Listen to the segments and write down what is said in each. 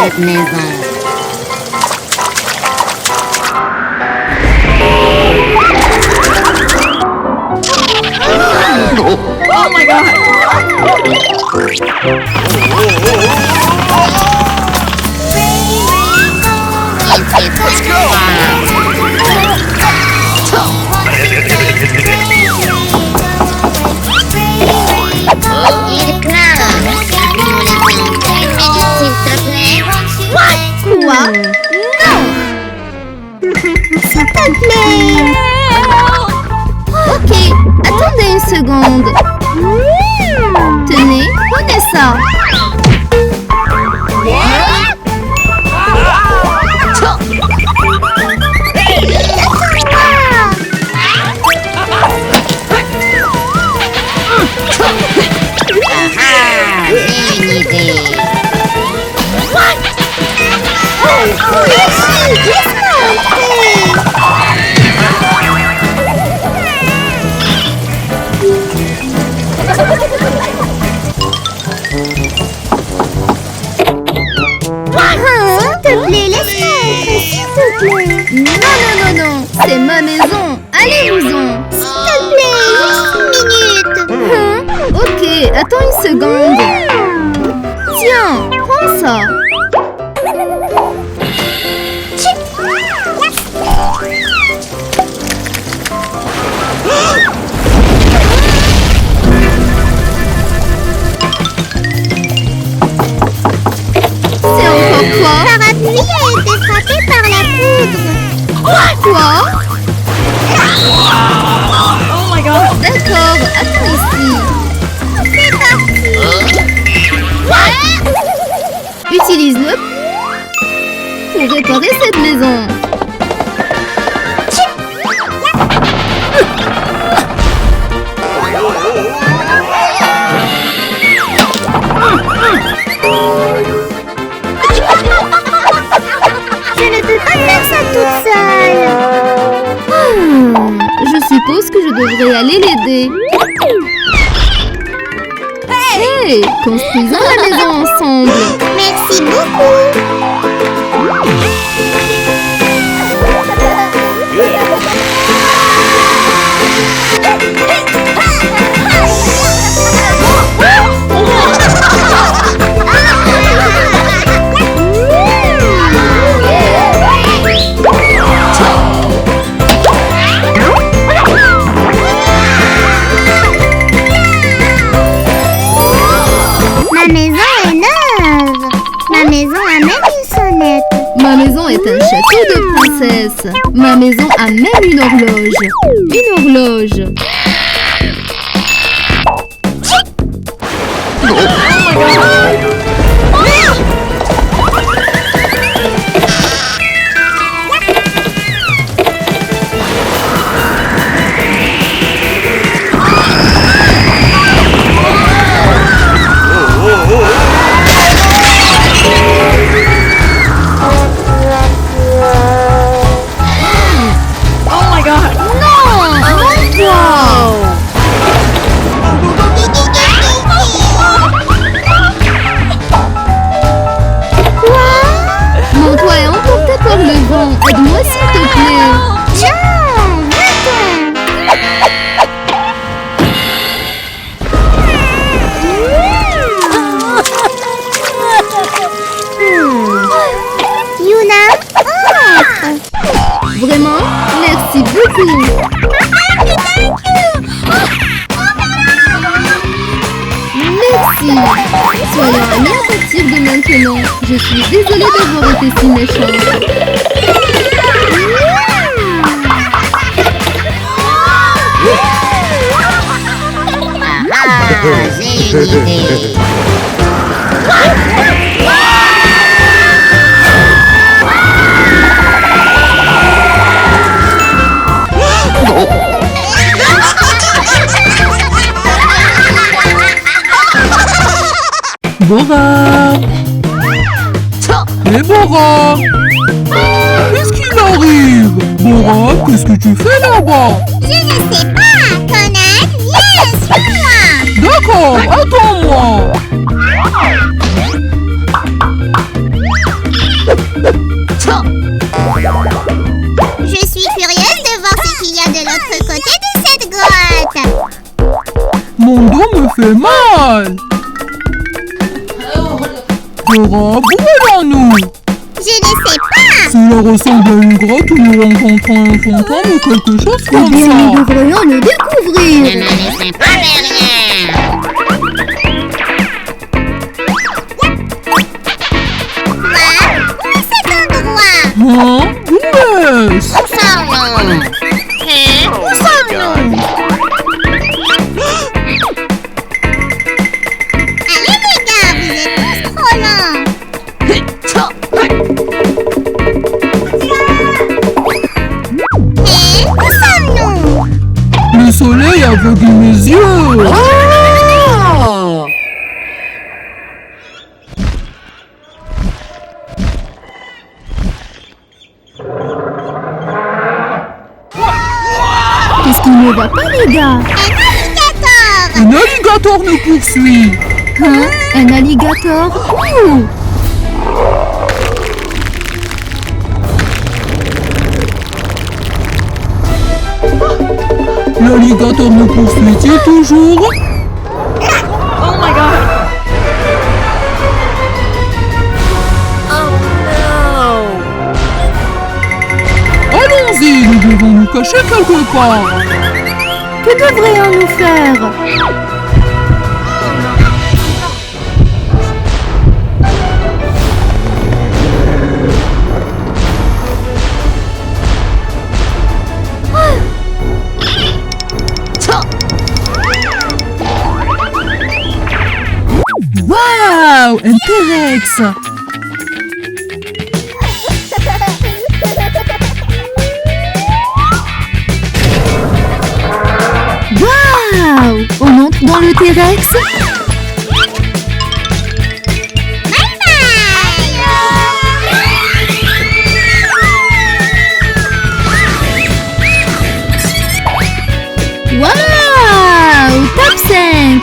Cette maison. Oh my god! Let's go! Quoi? Non! S'il te plaît! Ok, attendez une seconde. Tenez, prenez ça. J'ai une idée. Merci, laisse-moi entrer. S'il te plaît, laisse-moi entrer, s'il te plaît. Non, non, non, non, c'est ma maison. Allez-vous-en. S'il te plaît, juste une minute. Ok, attends une seconde. Tiens, prends ça. C'est encore quoi? Parapluie a été frappé par la foudre. Quoi? Oh my god! D'accord, attends ici. C'est parti. Utilise-le pour réparer cette maison. Je ne peux pas faire ça toute seule. Je suppose que je devrais aller l'aider. Hey, construisons la maison ensemble. Merci beaucoup. Ma maison est neuve. Ma maison a même une sonnette. Ma maison est un château de princesse. Ma maison a même une horloge. Une horloge. Oh my god! Non! Wow! Mon toit est emporté par le vent. Aide-moi s'il te plaît. Non! Yuna, entre. Vraiment? Merci beaucoup. Merci. Soyons amis à partir de maintenant. Je suis désolée d'avoir été si méchante. J'ai une idée. Bora! Qu'est-ce qu'il arrive? Bora, qu'est-ce que tu fais là-bas? Je ne sais pas. Conan, viens, suis-moi. D'accord, attends-moi! Je suis curieuse de voir ce qu'il y a de l'autre côté de cette grotte. Mon dos me fait mal! Bora, où allons-nous? Je ne sais pas. Cela ressemble à une grotte où nous rencontrons un fantôme ou quelque chose comme Nous ça. devrions le Je découvrir. ne laisserai pas derrière. Où est cet endroit? Hein? Où est-ce? Où sommes-nous? Où sommes-nous? Allez les gars, vous êtes tous trop lents. Où sommes-nous? Le soleil aveugle mes yeux. Qu'est-ce qui ne va pas, les gars? Un alligator. Un alligator nous poursuit. Hein? Un alligator? Où? L'alligator nous poursuit-il toujours? Oh my god! Allons-y, nous devons nous cacher quelque part. Que devrions-nous faire? Waouh, un T-Rex. Waouh! On entre dans le T-Rex? Waouh! Top 5!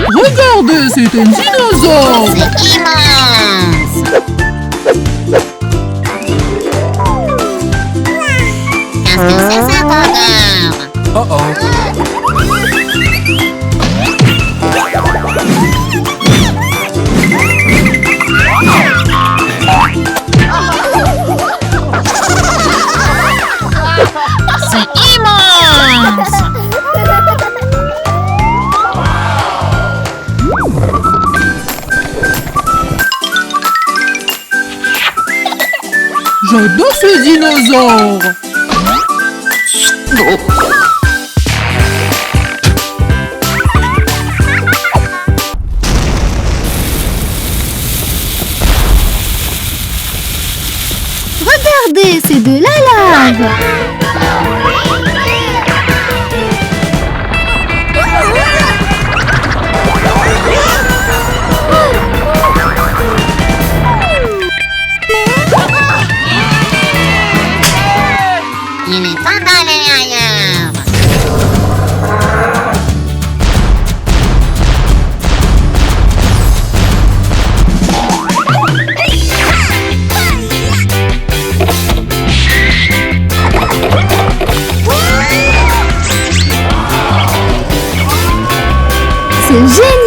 Regardez, c'est un dinosaure. C'est immense. Qu'est-ce que c'est cette odeur? Oh oh. C'est immense. J'adore ce dinosaure. Regardez, c'est de la lave! Il est temps d'aller ailleurs. C'est génial!